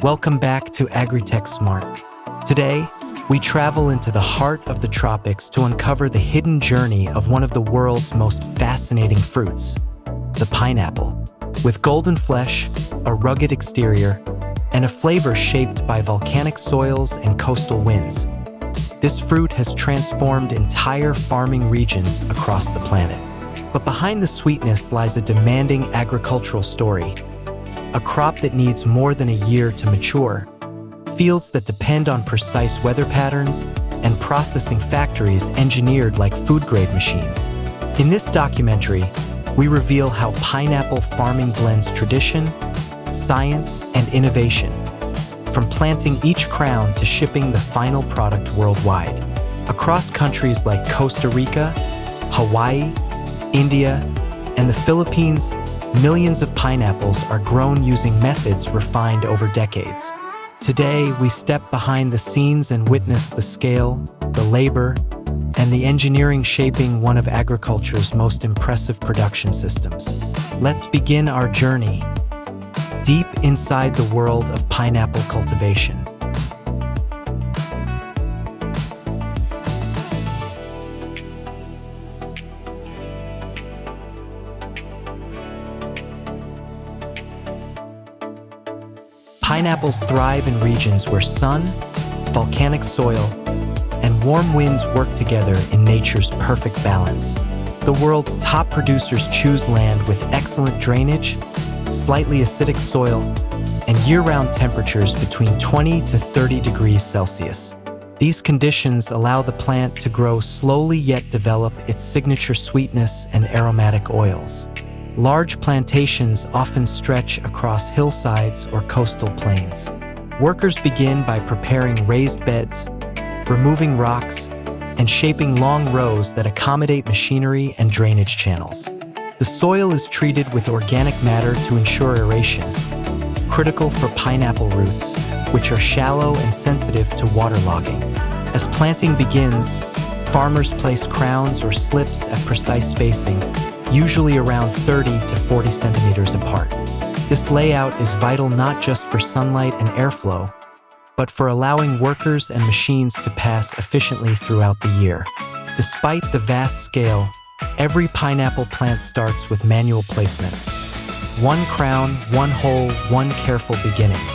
Welcome back to AgriTech Smart. Today, we travel into the heart of the tropics to uncover the hidden journey of one of the world's most fascinating fruits, the pineapple. With golden flesh, a rugged exterior, and a flavor shaped by volcanic soils and coastal winds, this fruit has transformed entire farming regions across the planet. But behind the sweetness lies a demanding agricultural story, a crop that needs more than a year to mature, fields that depend on precise weather patterns, and processing factories engineered like food-grade machines. In this documentary, we reveal how pineapple farming blends tradition, science, and innovation, from planting each crown to shipping the final product worldwide. Across countries like Costa Rica, Hawaii, India, and the Philippines, millions of pineapples are grown using methods refined over decades. Today, we step behind the scenes and witness the scale, the labor, and the engineering shaping one of agriculture's most impressive production systems. Let's begin our journey deep inside the world of pineapple cultivation. Pineapples thrive in regions where sun, volcanic soil, and warm winds work together in nature's perfect balance. The world's top producers choose land with excellent drainage, slightly acidic soil, and year-round temperatures between 20 to 30 degrees Celsius. These conditions allow the plant to grow slowly yet develop its signature sweetness and aromatic oils. Large plantations often stretch across hillsides or coastal plains. Workers begin by preparing raised beds, removing rocks, and shaping long rows that accommodate machinery and drainage channels. The soil is treated with organic matter to ensure aeration, critical for pineapple roots, which are shallow and sensitive to waterlogging. As planting begins, farmers place crowns or slips at precise spacing, usually around 30 to 40 centimeters apart. This layout is vital not just for sunlight and airflow, but for allowing workers and machines to pass efficiently throughout the year. Despite the vast scale, every pineapple plant starts with manual placement. One crown, one hole, one careful beginning.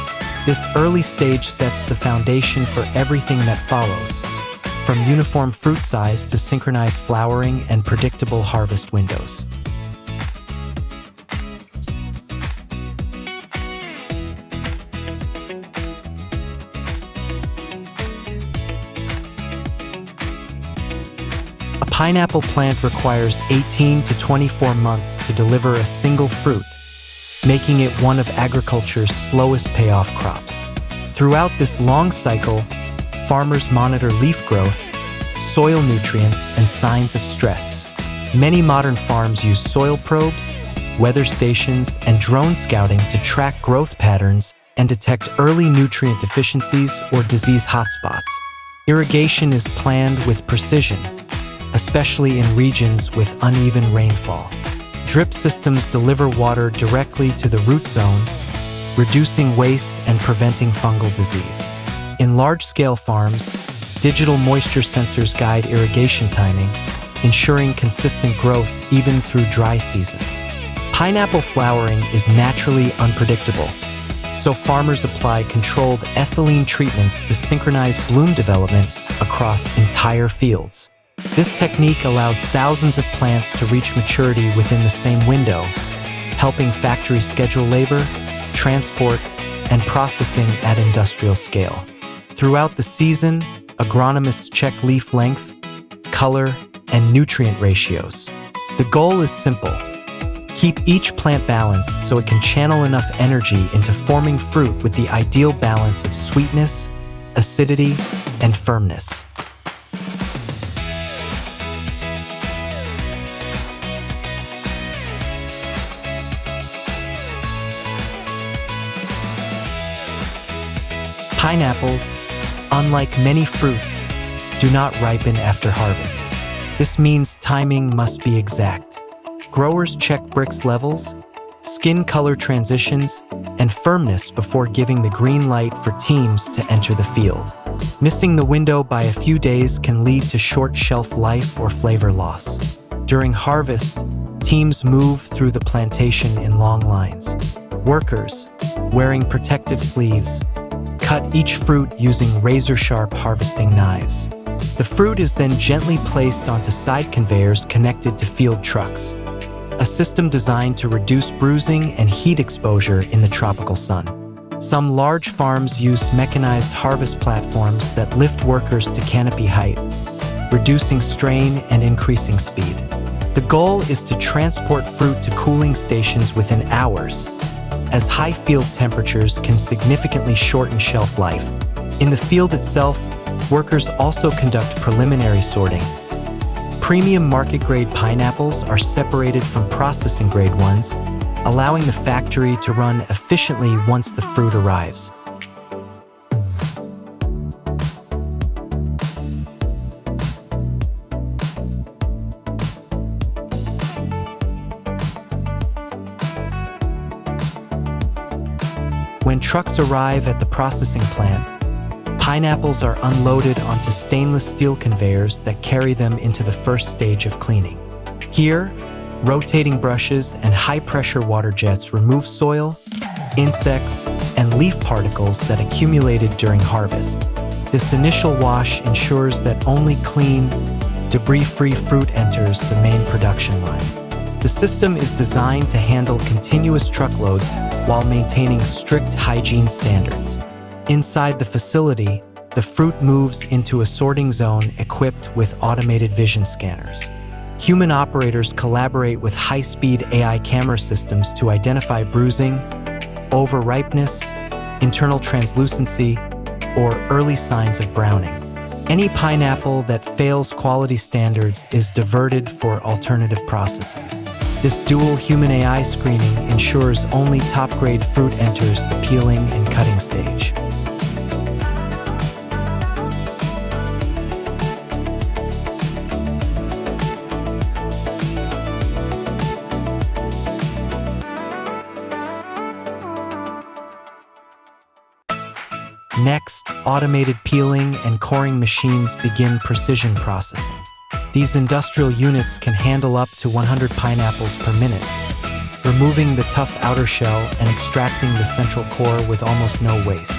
This early stage sets the foundation for everything that follows, from uniform fruit size to synchronized flowering and predictable harvest windows. A pineapple plant requires 18 to 24 months to deliver a single fruit, making it one of agriculture's slowest payoff crops. Throughout this long cycle, farmers monitor leaf growth, soil nutrients, and signs of stress. Many modern farms use soil probes, weather stations, and drone scouting to track growth patterns and detect early nutrient deficiencies or disease hotspots. Irrigation is planned with precision, especially in regions with uneven rainfall. Drip systems deliver water directly to the root zone, reducing waste and preventing fungal disease. In large-scale farms, digital moisture sensors guide irrigation timing, ensuring consistent growth even through dry seasons. Pineapple flowering is naturally unpredictable, so farmers apply controlled ethylene treatments to synchronize bloom development across entire fields. This technique allows thousands of plants to reach maturity within the same window, helping factories schedule labor, transport, and processing at industrial scale. Throughout the season, agronomists check leaf length, color, and nutrient ratios. The goal is simple: keep each plant balanced so it can channel enough energy into forming fruit with the ideal balance of sweetness, acidity, and firmness. Pineapples, unlike many fruits, do not ripen after harvest. This means timing must be exact. Growers check Brix levels, skin color transitions, and firmness before giving the green light for teams to enter the field. Missing the window by a few days can lead to short shelf life or flavor loss. During harvest, teams move through the plantation in long lines. Workers, wearing protective sleeves, cut each fruit using razor-sharp harvesting knives. The fruit is then gently placed onto side conveyors connected to field trucks, a system designed to reduce bruising and heat exposure in the tropical sun. Some large farms use mechanized harvest platforms that lift workers to canopy height, reducing strain and increasing speed. The goal is to transport fruit to cooling stations within hours, as high field temperatures can significantly shorten shelf life. In the field itself, workers also conduct preliminary sorting. Premium market-grade pineapples are separated from processing-grade ones, allowing the factory to run efficiently once the fruit arrives. When trucks arrive at the processing plant, pineapples are unloaded onto stainless steel conveyors that carry them into the first stage of cleaning. Here, rotating brushes and high-pressure water jets remove soil, insects, and leaf particles that accumulated during harvest. This initial wash ensures that only clean, debris-free fruit enters the main production line. The system is designed to handle continuous truckloads while maintaining strict hygiene standards. Inside the facility, the fruit moves into a sorting zone equipped with automated vision scanners. Human operators collaborate with high-speed AI camera systems to identify bruising, over-ripeness, internal translucency, or early signs of browning. Any pineapple that fails quality standards is diverted for alternative processing. This dual human-AI screening ensures only top-grade fruit enters the peeling and cutting stage. Next, automated peeling and coring machines begin precision processing. These industrial units can handle up to 100 pineapples per minute, removing the tough outer shell and extracting the central core with almost no waste.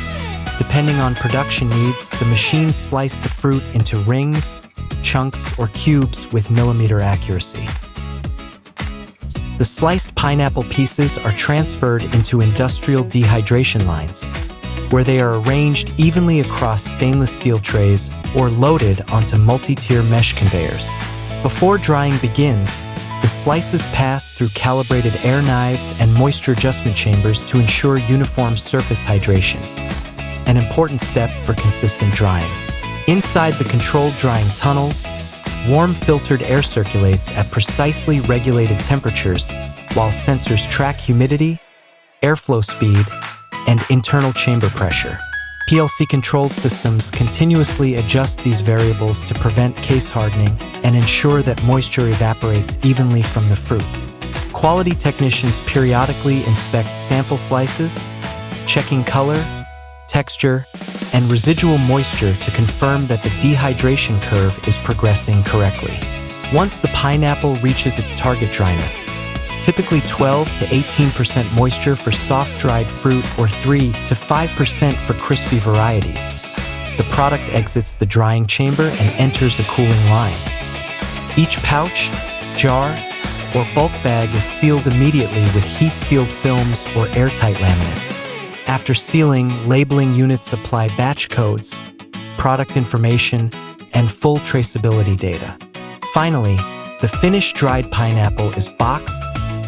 Depending on production needs, the machines slice the fruit into rings, chunks, or cubes with millimeter accuracy. The sliced pineapple pieces are transferred into industrial dehydration lines, where they are arranged evenly across stainless steel trays or loaded onto multi-tier mesh conveyors. Before drying begins, the slices pass through calibrated air knives and moisture adjustment chambers to ensure uniform surface hydration, an important step for consistent drying. Inside the controlled drying tunnels, warm filtered air circulates at precisely regulated temperatures, while sensors track humidity, airflow speed, and internal chamber pressure. PLC-controlled systems continuously adjust these variables to prevent case hardening and ensure that moisture evaporates evenly from the fruit. Quality technicians periodically inspect sample slices, checking color, texture, and residual moisture to confirm that the dehydration curve is progressing correctly. Once the pineapple reaches its target dryness, typically 12 to 18% moisture for soft-dried fruit or 3 to 5% for crispy varieties, the product exits the drying chamber and enters a cooling line. Each pouch, jar, or bulk bag is sealed immediately with heat-sealed films or airtight laminates. After sealing, labeling units apply batch codes, product information, and full traceability data. Finally, the finished dried pineapple is boxed,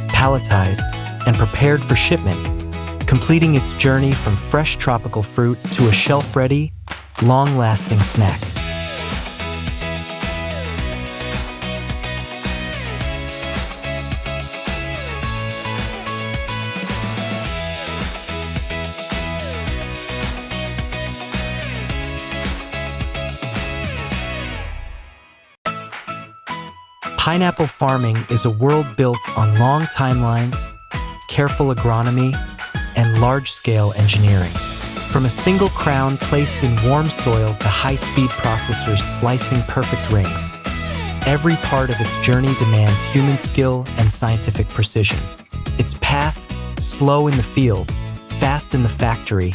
palletized, and prepared for shipment, completing its journey from fresh tropical fruit to a shelf-ready, long-lasting snack. Pineapple farming is a world built on long timelines, careful agronomy, and large-scale engineering. From a single crown placed in warm soil to high-speed processors slicing perfect rings, every part of its journey demands human skill and scientific precision. Its path, slow in the field, fast in the factory,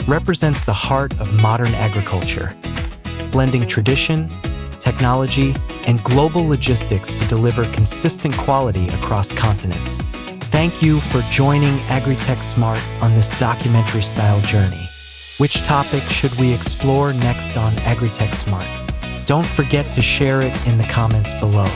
represents the heart of modern agriculture, blending tradition, technology, and global logistics to deliver consistent quality across continents. Thank you for joining AgriTech Smart on this documentary-style journey. Which topic should we explore next on AgriTech Smart? Don't forget to share it in the comments below.